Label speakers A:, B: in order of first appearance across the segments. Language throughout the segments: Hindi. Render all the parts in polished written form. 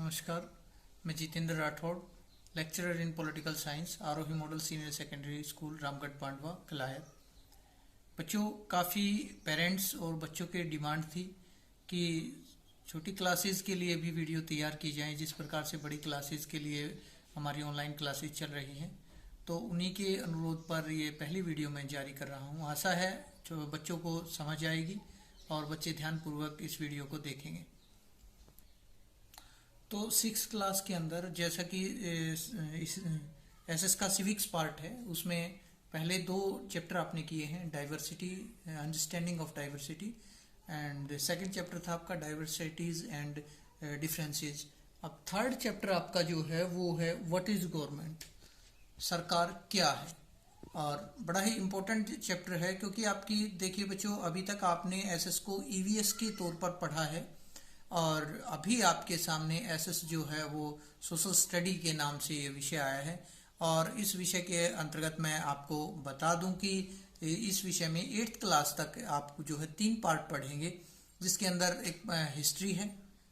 A: नमस्कार, मैं Jitendra Rathore, lecturer in political science, Arohi model senior secondary school, Ramgarh Pandwa, Kalayat. बच्चों, काफ़ी पेरेंट्स और बच्चों के डिमांड थी कि छोटी क्लासेस के लिए भी वीडियो तैयार की जाए, जिस प्रकार से बड़ी क्लासेस के लिए हमारी ऑनलाइन क्लासेस चल रही हैं। तो उन्हीं के अनुरोध पर ये पहली वीडियो मैं जारी कर रहा हूँ। आशा है जो बच्चों को समझ आएगी और बच्चे ध्यानपूर्वक इस वीडियो को देखेंगे। तो 6th क्लास के अंदर जैसा कि एसएस का सिविक्स पार्ट है, उसमें पहले 2 चैप्टर आपने किए हैं, diversity, understanding of diversity, and second chapter था आपका डाइवर्सिटीज एंड डिफरेंसेस। अब थर्ड चैप्टर आपका जो है वो है व्हाट इज गवर्नमेंट, सरकार क्या है। और बड़ा ही इम्पोर्टेंट चैप्टर है क्योंकि आपकी देखिए बच्चों, अभी तक आपने एसएस को ईवीएस के तौर पर पढ़ा है और अभी आपके सामने एसएस जो है वो सोशल स्टडी के नाम से ये विषय आया है। और इस विषय के अंतर्गत मैं आपको बता दूं कि इस विषय में 8th क्लास तक आप जो है 3 पार्ट पढ़ेंगे, जिसके अंदर एक हिस्ट्री है,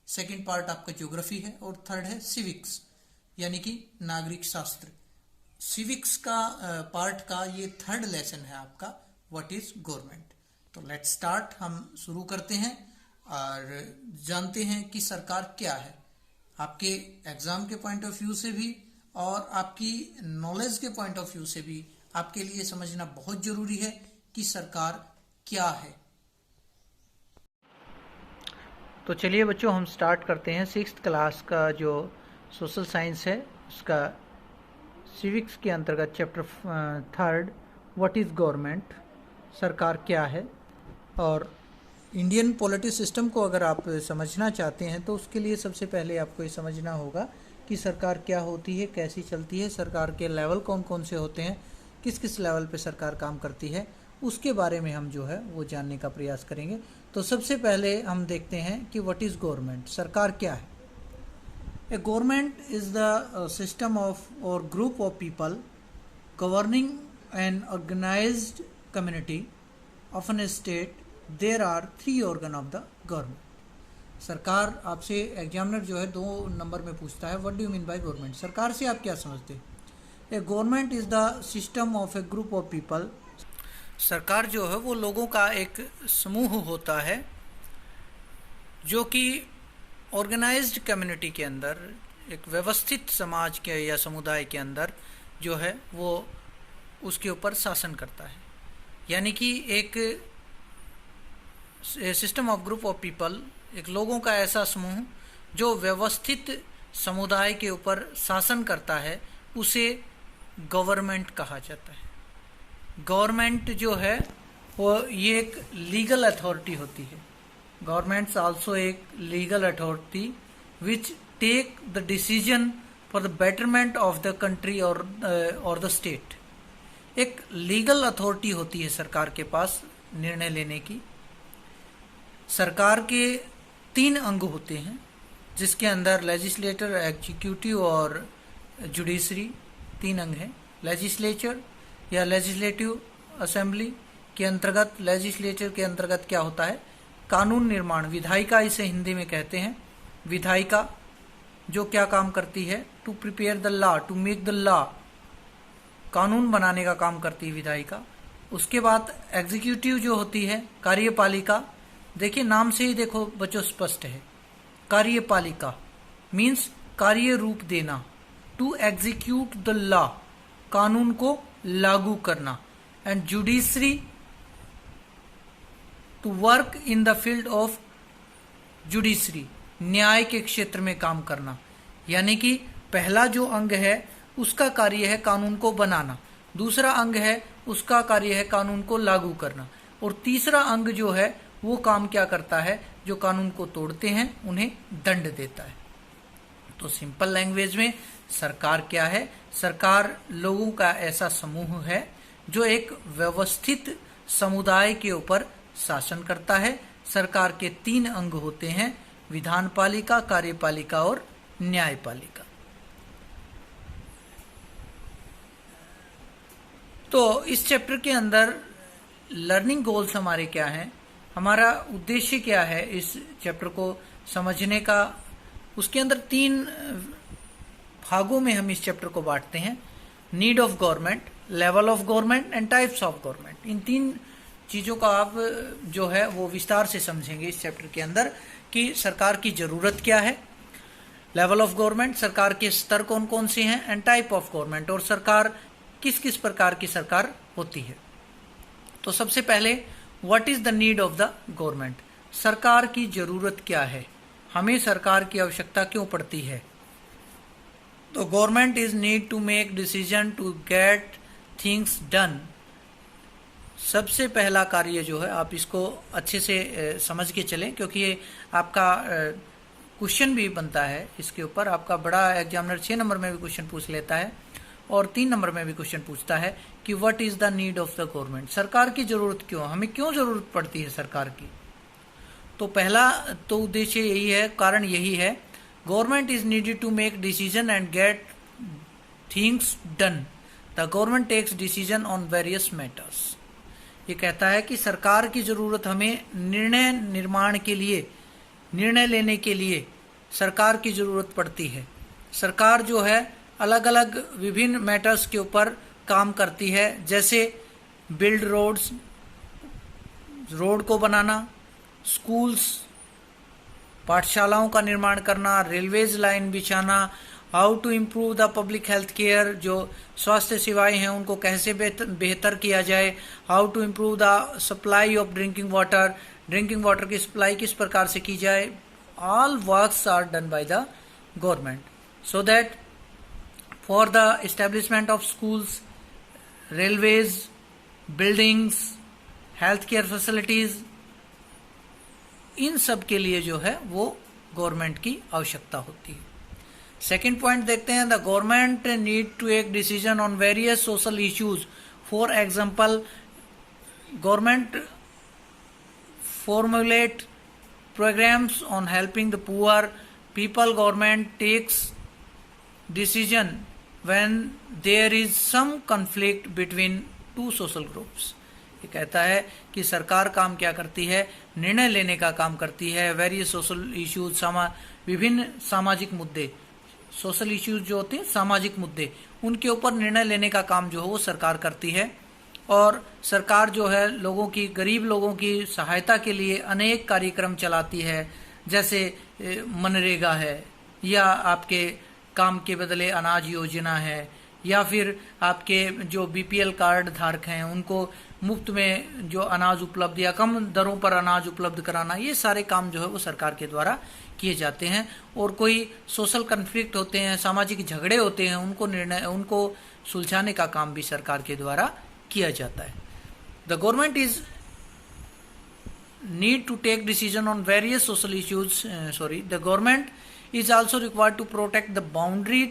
A: सेकंड पार्ट आपका ज्योग्राफी है और थर्ड है सिविक्स यानी कि नागरिक शास्त्र। सिविक्स का पार्ट का ये थर्ड लेसन है आपका, व्हाट इज गवर्नमेंट। तो लेट्स स्टार्ट, हम शुरू करते हैं और जानते हैं कि सरकार क्या है। आपके एग्जाम के पॉइंट ऑफ व्यू से भी और आपकी नॉलेज के पॉइंट ऑफ व्यू से भी आपके लिए समझना बहुत जरूरी है कि सरकार क्या है। तो चलिए बच्चों, हम स्टार्ट करते हैं 6th क्लास का जो सोशल साइंस है, उसका सिविक्स के अंतर्गत चैप्टर 3 व्हाट इज गवर्नमेंट, सरकार क्या है। और इंडियन पॉलिटिक्स सिस्टम को अगर आप समझना चाहते हैं तो उसके लिए सबसे पहले आपको ये समझना होगा कि सरकार क्या होती है, कैसी चलती है, सरकार के लेवल कौन कौन से होते हैं, किस किस लेवल पे सरकार काम करती है, उसके बारे में हम जो है वो जानने का प्रयास करेंगे। तो सबसे पहले हम देखते हैं कि व्हाट इज़ गवर्नमेंट, सरकार क्या है। A government is the system of or group of people governing an organised community of an state. There are 3 organ of the government. सरकार आपसे एग्जामिनर जो है 2 नंबर में पूछता है, what do you mean by government, सरकार से आप क्या समझते हैं। A government is the system of a group of people. सरकार जो है वो लोगों का एक समूह होता है जो कि ऑर्गेनाइज्ड कम्युनिटी के अंदर, एक व्यवस्थित समाज के या समुदाय के अंदर जो है वो उसके ऊपर शासन करता है। यानी कि एक system of group of people, एक लोगों का ऐसा समूह जो व्यवस्थित समुदाय के ऊपर शासन करता है, उसे गवर्नमेंट कहा जाता है। गवर्नमेंट जो है वो ये एक लीगल अथॉरिटी होती है। गवर्नमेंट्स आल्सो एक legal authority which take the decision for the betterment of the country और द स्टेट। एक लीगल अथॉरिटी होती है सरकार के पास निर्णय लेने की। सरकार के 3 अंग होते हैं, जिसके अंदर लेजिस्लेटर, एग्जीक्यूटिव और जुडिशरी 3 अंग हैं। लेजिस्लेचर या लेजिस्लेटिव असेंबली के अंतर्गत, लेजिस्लेचर के अंतर्गत क्या होता है, कानून निर्माण, विधायिका इसे हिंदी में कहते हैं। विधायिका जो क्या काम करती है, to prepare the law, to make the law, कानून बनाने का काम करती है विधायिका। उसके बाद एग्जीक्यूटिव जो होती है, कार्यपालिका। देखिए नाम से ही देखो बच्चों स्पष्ट है, कार्यपालिका मीन्स कार्य रूप देना, टू एग्जीक्यूट द लॉ, कानून को लागू करना। And judiciary, to work in the field of judiciary, न्याय के क्षेत्र में काम करना। यानी कि पहला जो अंग है उसका कार्य है कानून को बनाना, दूसरा अंग है उसका कार्य है कानून को लागू करना, और तीसरा अंग जो है वो काम क्या करता है, जो कानून को तोड़ते हैं उन्हें दंड देता है। तो सिंपल लैंग्वेज में सरकार क्या है, सरकार लोगों का ऐसा समूह है जो एक व्यवस्थित समुदाय के ऊपर शासन करता है। सरकार के 3 अंग होते हैं, विधानपालिका, कार्यपालिका और न्यायपालिका। तो इस चैप्टर के अंदर लर्निंग गोल्स हमारे क्या हैं, हमारा उद्देश्य क्या है इस चैप्टर को समझने का, उसके अंदर 3 भागों में हम इस चैप्टर को बांटते हैं, need of government, level of government and types of government. इन 3 चीज़ों का आप जो है वो विस्तार से समझेंगे इस चैप्टर के अंदर कि सरकार की ज़रूरत क्या है, लेवल ऑफ गवर्नमेंट, सरकार के स्तर कौन कौन से हैं, एंड टाइप ऑफ गवर्नमेंट, और सरकार किस किस प्रकार की सरकार होती है। तो सबसे पहले what is the need of the government, सरकार की जरूरत क्या है, हमें सरकार की आवश्यकता क्यों पड़ती है। तो government is need to make decision to get things done. सबसे पहला कार्य जो है, आप इसको अच्छे से समझ के चलें, क्योंकि ये आपका क्वेश्चन भी बनता है इसके ऊपर। आपका बड़ा एग्जामिनर 6 नंबर में भी क्वेश्चन पूछ लेता है और 3 नंबर में भी क्वेश्चन पूछता है कि what is the need of the government, सरकार की जरूरत क्यों, हमें क्यों जरूरत पड़ती है सरकार की। तो पहला तो उद्देश्य यही है, कारण यही है, government is needed to make decision and get things done. The government takes decision on various matters. ये कहता है कि सरकार की जरूरत हमें निर्णय निर्माण के लिए, निर्णय लेने के लिए सरकार की जरूरत पड़ती है। सरकार जो है अलग अलग विभिन्न मैटर्स के ऊपर काम करती है, जैसे बिल्ड रोड्स, रोड को बनाना, स्कूल्स, पाठशालाओं का निर्माण करना, रेलवेज लाइन बिछाना, how to improve the public health care, जो स्वास्थ्य सेवाएं हैं उनको कैसे बेहतर किया जाए, how to improve the supply of drinking water, drinking water की सप्लाई किस प्रकार से की जाए। All works are done by the government so that for the establishment of schools, railways, buildings, health care facilities, इन सब के लिए जो है वो गवर्नमेंट की आवश्यकता होती है। सेकेंड पॉइंट देखते हैं, the government need to take decision on various social issues. For example, government formulate programs on helping the poor people. Government takes decision when there is some conflict between two social groups. ये कहता है कि सरकार काम क्या करती है, निर्णय लेने का काम करती है। वेरियस सोशल इश्यूज, विभिन्न सामाजिक मुद्दे, सोशल इश्यूज जो होते हैं सामाजिक मुद्दे, उनके ऊपर निर्णय लेने का काम जो है वो सरकार करती है। और सरकार जो है लोगों की, गरीब लोगों की सहायता के लिए अनेक कार्यक्रम चलाती है, जैसे मनरेगा है, या आपके काम के बदले अनाज योजना है, या फिर आपके जो बीपीएल कार्ड धारक हैं उनको मुफ्त में जो अनाज उपलब्ध या कम दरों पर अनाज उपलब्ध कराना, ये सारे काम जो है वो सरकार के द्वारा किए जाते हैं। और कोई सोशल कन्फ्लिक्ट होते हैं, सामाजिक झगड़े होते हैं, उनको सुलझाने का काम भी सरकार के द्वारा किया जाता है। The government is need to take decision on various social issues. The government is also required to protect the boundary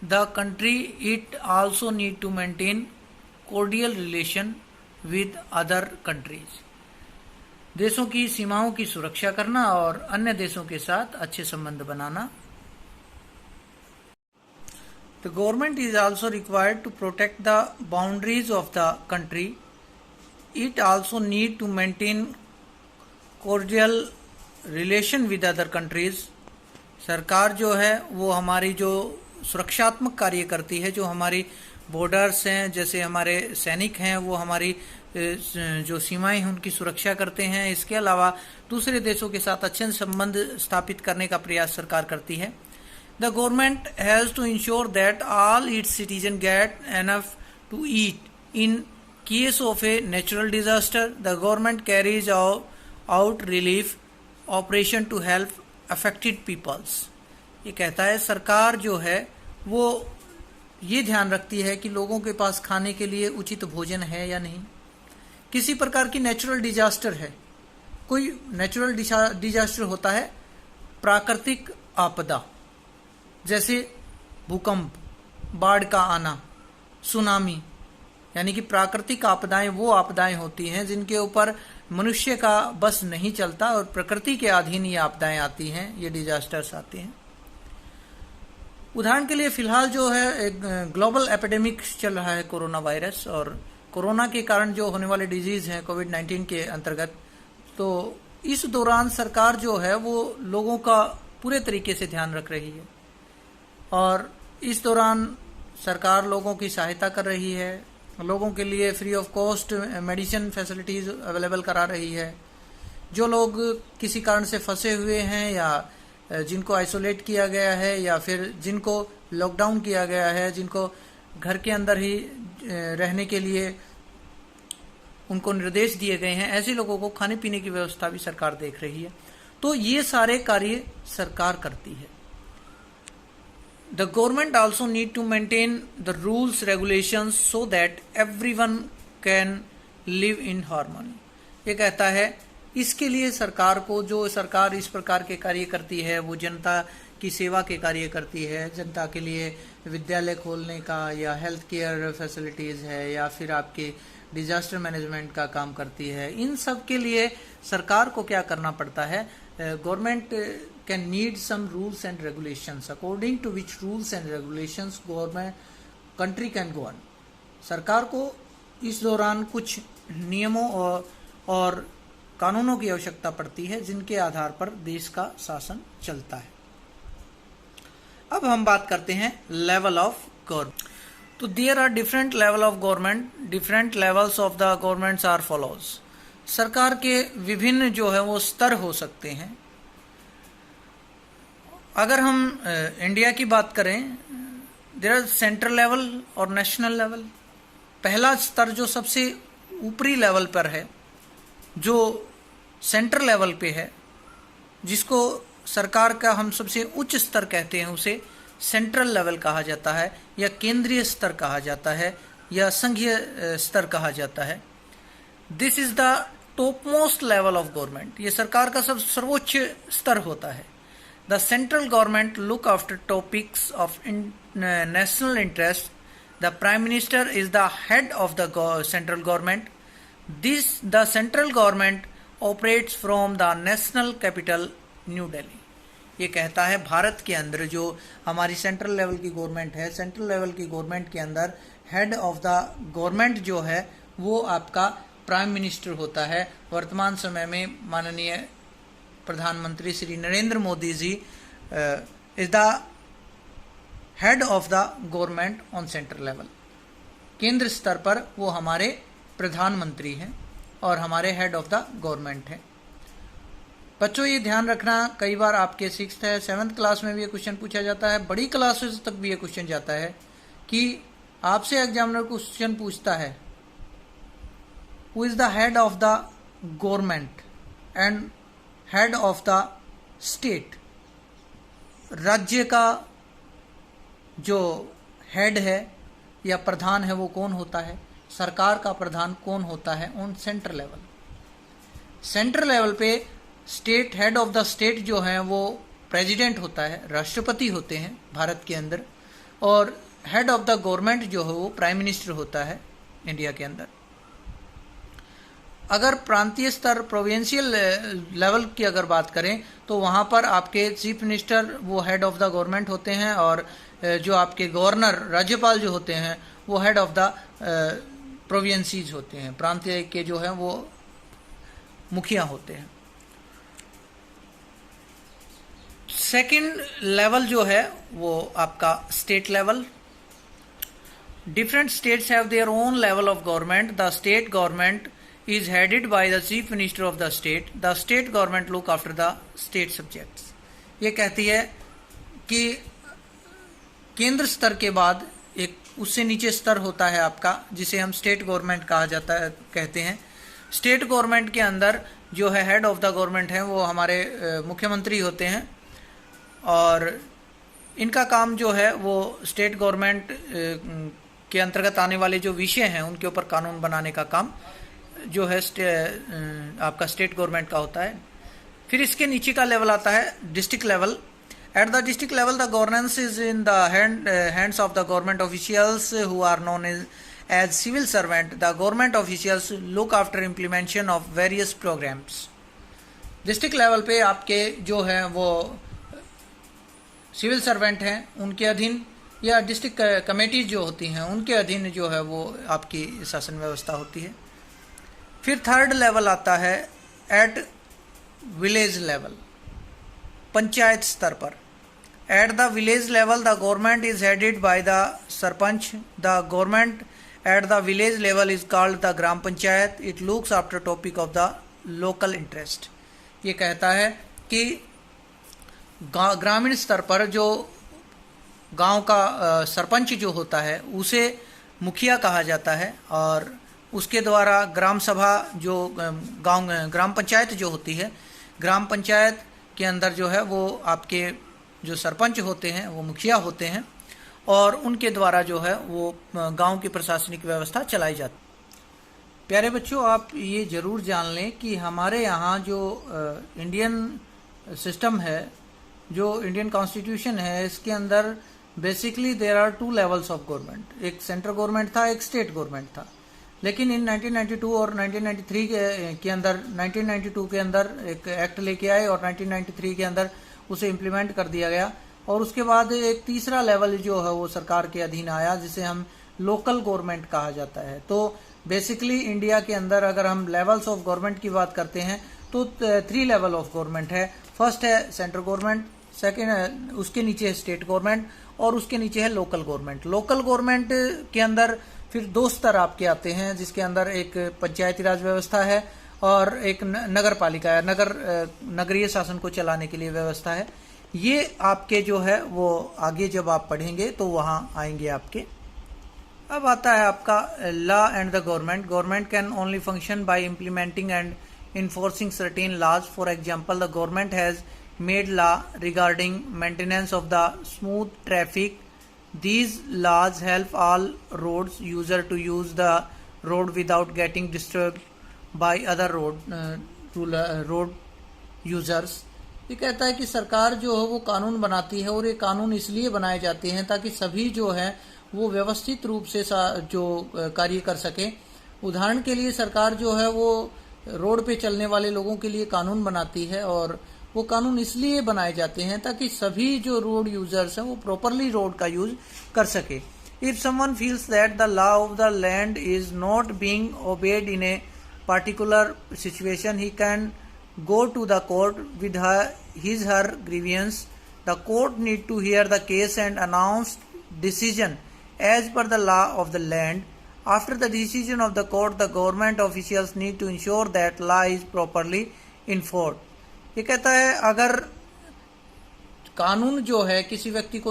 A: the country. It also need to maintain cordial relation with other countries. देशों की सीमाओं की सुरक्षा करना और अन्य देशों के साथ अच्छे संबंध बनाना। The government is also required to protect the boundaries of the country. It also need to maintain cordial relation with other countries. सरकार जो है वो हमारी जो सुरक्षात्मक कार्य करती है, जो हमारी बॉर्डर्स हैं, जैसे हमारे सैनिक हैं वो हमारी जो सीमाएं हैं उनकी सुरक्षा करते हैं। इसके अलावा दूसरे देशों के साथ अच्छे संबंध स्थापित करने का प्रयास सरकार करती है। The government has to ensure that all its citizen get enough to eat. In case of a natural disaster the government carries out relief operation to help affected peoples. ये कहता है सरकार जो है वो ये ध्यान रखती है कि लोगों के पास खाने के लिए उचित भोजन है या नहीं। किसी प्रकार की नेचुरल डिजास्टर है, कोई नेचुरल डिजास्टर होता है, प्राकृतिक आपदा जैसे भूकंप, बाढ़ का आना, सुनामी, यानी कि प्राकृतिक आपदाएं वो आपदाएं होती हैं जिनके ऊपर मनुष्य का बस नहीं चलता और प्रकृति के अधीन ये आपदाएं आती हैं, ये डिजास्टर्स आते हैं। उदाहरण के लिए फिलहाल जो है एक ग्लोबल एपिडेमिक चल रहा है कोरोना वायरस, और कोरोना के कारण जो होने वाले डिजीज हैं कोविड-19 के अंतर्गत, तो इस दौरान सरकार जो है वो लोगों का पूरे तरीके से ध्यान रख रही है। और इस दौरान सरकार लोगों की सहायता कर रही है, लोगों के लिए free of cost medicine facilities available करा रही है। जो लोग किसी कारण से फंसे हुए हैं या जिनको आइसोलेट किया गया है या फिर जिनको लॉकडाउन किया गया है, जिनको घर के अंदर ही रहने के लिए उनको निर्देश दिए गए हैं, ऐसे लोगों को खाने पीने की व्यवस्था भी सरकार देख रही है। तो ये सारे कार्य सरकार करती है। The government also need to maintain the rules regulations so that everyone can live in harmony. ये कहता है इसके लिए सरकार को, जो सरकार इस प्रकार के कार्य करती है वो जनता की सेवा के कार्य करती है, जनता के लिए विद्यालय खोलने का या हेल्थ केयर फैसिलिटीज़ है या फिर आपके डिजास्टर मैनेजमेंट का काम करती है। इन सब के लिए सरकार को क्या करना पड़ता है, government can need some rules and regulations according to which rules and regulations government country can go on. सरकार को इस दौरान कुछ नियमों और कानूनों की आवश्यकता पड़ती है जिनके आधार पर देश का शासन चलता है। अब हम बात करते हैं लेवल ऑफ गवर्नमेंट। तो there are different level of government, different levels of the governments are follows. सरकार के विभिन्न जो है वो स्तर हो सकते हैं। अगर हम इंडिया की बात करें, देयर आर सेंट्रल लेवल और नेशनल लेवल। पहला स्तर जो सबसे ऊपरी लेवल पर है, जो सेंट्रल लेवल पे है, जिसको सरकार का हम सबसे उच्च स्तर कहते हैं, उसे सेंट्रल लेवल कहा जाता है या केंद्रीय स्तर कहा जाता है या संघीय स्तर कहा जाता है। This is the top most level of government. ये सरकार का सब सर्वोच्च स्तर होता है। The central government look after topics of national interest. The prime minister is the head of the central government. The central government operates from the national capital new Delhi. ये कहता है भारत के अंदर जो हमारी सेंट्रल लेवल की गवर्नमेंट है, सेंट्रल लेवल की गवर्नमेंट के अंदर हेड ऑफ द गवर्नमेंट जो है वो आपका प्राइम मिनिस्टर होता है। वर्तमान समय में माननीय प्रधानमंत्री Shri Narendra Modi ji is the head of the government on central level. केंद्र स्तर पर वो हमारे प्रधानमंत्री हैं और हमारे हेड ऑफ द गवर्नमेंट हैं। बच्चों ये ध्यान रखना, कई बार आपके 6th है 7th क्लास में भी ये क्वेश्चन पूछा जाता है, बड़ी क्लासेस तक भी ये क्वेश्चन जाता है कि आपसे एग्जामिनर क्वेश्चन पूछता है who is the head of the government and head of the state. राज्य का जो हेड है या प्रधान है वो कौन होता है, सरकार का प्रधान कौन होता है on central level. Central level पे state head of the state जो है वो प्रेसिडेंट होता है, राष्ट्रपति होते हैं भारत के अंदर, और हेड ऑफ द गवर्नमेंट जो है वो प्राइम मिनिस्टर होता है इंडिया के अंदर। अगर प्रांतीय स्तर प्रोविंशियल लेवल की अगर बात करें तो वहाँ पर आपके चीफ मिनिस्टर वो हेड ऑफ द गवर्नमेंट होते हैं और जो आपके गवर्नर राज्यपाल जो होते हैं वो हेड ऑफ द प्रोविंसीज होते हैं, प्रांतीय के जो है वो मुखिया होते हैं। सेकंड लेवल जो है वो आपका state level. Different states have their own level of government. The state government is headed by the chief minister of the state. The state government look after the state subjects. ये कहती है कि केंद्र स्तर के बाद एक उससे नीचे स्तर होता है आपका जिसे हम स्टेट गवर्नमेंट कहा जाता है कहते हैं। स्टेट गवर्नमेंट के अंदर जो है हेड ऑफ द गवर्नमेंट है वो हमारे मुख्यमंत्री होते हैं और इनका काम जो है वो स्टेट गवर्नमेंट के अंतर्गत आने वाले जो विषय हैं उनके ऊपर कानून बनाने का काम जो है आपका स्टेट गवर्नमेंट का होता है। फिर इसके नीचे का लेवल आता है district level. At the district level the governance is in the hands of the government officials who are known as civil servant. The government officials look after implementation of various programmes. District level पे आपके जो है वो सिविल सर्वेंट हैं, उनके अधीन या डिस्ट्रिक्ट कमेटीज जो होती हैं उनके अधीन जो है वो आपकी शासन व्यवस्था होती है। फिर थर्ड लेवल आता है एट विलेज लेवल। पंचायत स्तर पर। At the village level the government is headed by the sarpanch. The government at the village level is called the gram panchayat. It looks after topic of the local interest. ये कहता है कि ग्रामीण स्तर पर जो गांव का सरपंच जो होता है उसे मुखिया कहा जाता है, और उसके द्वारा ग्राम सभा जो ग्राम पंचायत जो होती है, ग्राम पंचायत के अंदर जो है वो आपके जो सरपंच होते हैं वो मुखिया होते हैं, और उनके द्वारा जो है वो गांव की प्रशासनिक व्यवस्था चलाई जाती है। प्यारे बच्चों, आप ये ज़रूर जान लें कि हमारे यहाँ जो इंडियन सिस्टम है, जो इंडियन कॉन्स्टिट्यूशन है, इसके अंदर basically there are 2 levels of government. एक सेंट्रल गवर्नमेंट था, एक स्टेट गवर्नमेंट था। लेकिन इन 1992 और 1993 के अंदर 1992 के अंदर एक एक्ट लेके आए और 1993 के अंदर उसे इम्प्लीमेंट कर दिया गया, और उसके बाद एक तीसरा लेवल जो है वो सरकार के अधीन आया, जिसे हम लोकल गवर्नमेंट कहा जाता है। तो बेसिकली इंडिया के अंदर अगर हम लेवल्स ऑफ गवर्नमेंट की बात करते हैं तो 3 लेवल ऑफ गवर्नमेंट है। फर्स्ट है सेंट्रल गवर्नमेंट, सेकेंड उसके नीचे है स्टेट गवर्नमेंट, और उसके नीचे है लोकल गवर्नमेंट। लोकल गवर्नमेंट के अंदर फिर 2 स्तर आपके आते हैं, जिसके अंदर एक पंचायती राज व्यवस्था है और एक नगर पालिका है, नगरीय शासन को चलाने के लिए व्यवस्था है। ये आपके जो है वो आगे जब आप पढ़ेंगे तो वहाँ आएंगे आपके। अब आता है आपका law and the government. Government can only function by implementing and enforcing certain laws. For example, the government has made law regarding maintenance of the smooth traffic. These laws help all roads user to use the road without getting disturbed by other road users. ये कहता है कि सरकार जो है वो कानून बनाती है, और ये कानून इसलिए बनाए जाते हैं ताकि सभी जो है वो व्यवस्थित रूप से जो कार्य कर सके। उदाहरण के लिए सरकार जो है वो रोड पे चलने वाले लोगों के लिए कानून बनाती है, और वो कानून इसलिए बनाए जाते हैं ताकि सभी जो रोड यूजर्स हैं वो प्रॉपरली रोड का यूज कर सके। If someone feels that the law of the land is not being obeyed in a particular situation, he can go to the court with his her grievance. The court need to hear the case and announce decision as per the law of the land. After the decision of the court, the government officials need to ensure that law is properly enforced. ये कहता है अगर कानून जो है किसी व्यक्ति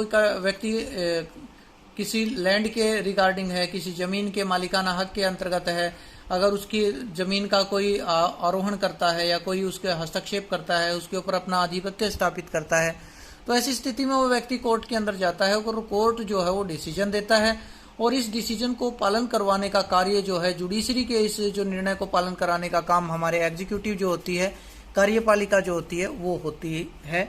A: किसी लैंड के रिगार्डिंग है, किसी जमीन के मालिकाना हक के अंतर्गत है, अगर उसकी जमीन का कोई आरोहण करता है या कोई उसके हस्तक्षेप करता है, उसके ऊपर अपना आधिपत्य स्थापित करता है, तो ऐसी स्थिति में वो व्यक्ति कोर्ट के अंदर जाता है और कोर्ट जो है वो डिसीजन देता है, और इस डिसीजन को पालन करवाने का कार्य जो है जुडिशरी के इस जो निर्णय को पालन कराने का काम हमारे एग्जीक्यूटिव जो होती है, कार्यपालिका जो होती है वो होती है।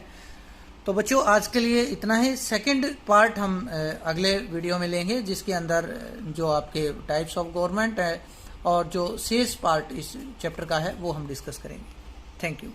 A: तो बच्चों आज के लिए इतना ही। सेकंड पार्ट हम अगले वीडियो में लेंगे, जिसके अंदर जो आपके टाइप्स ऑफ गवर्नमेंट है और जो शेष पार्ट इस चैप्टर का है वो हम डिस्कस करेंगे। Thank you.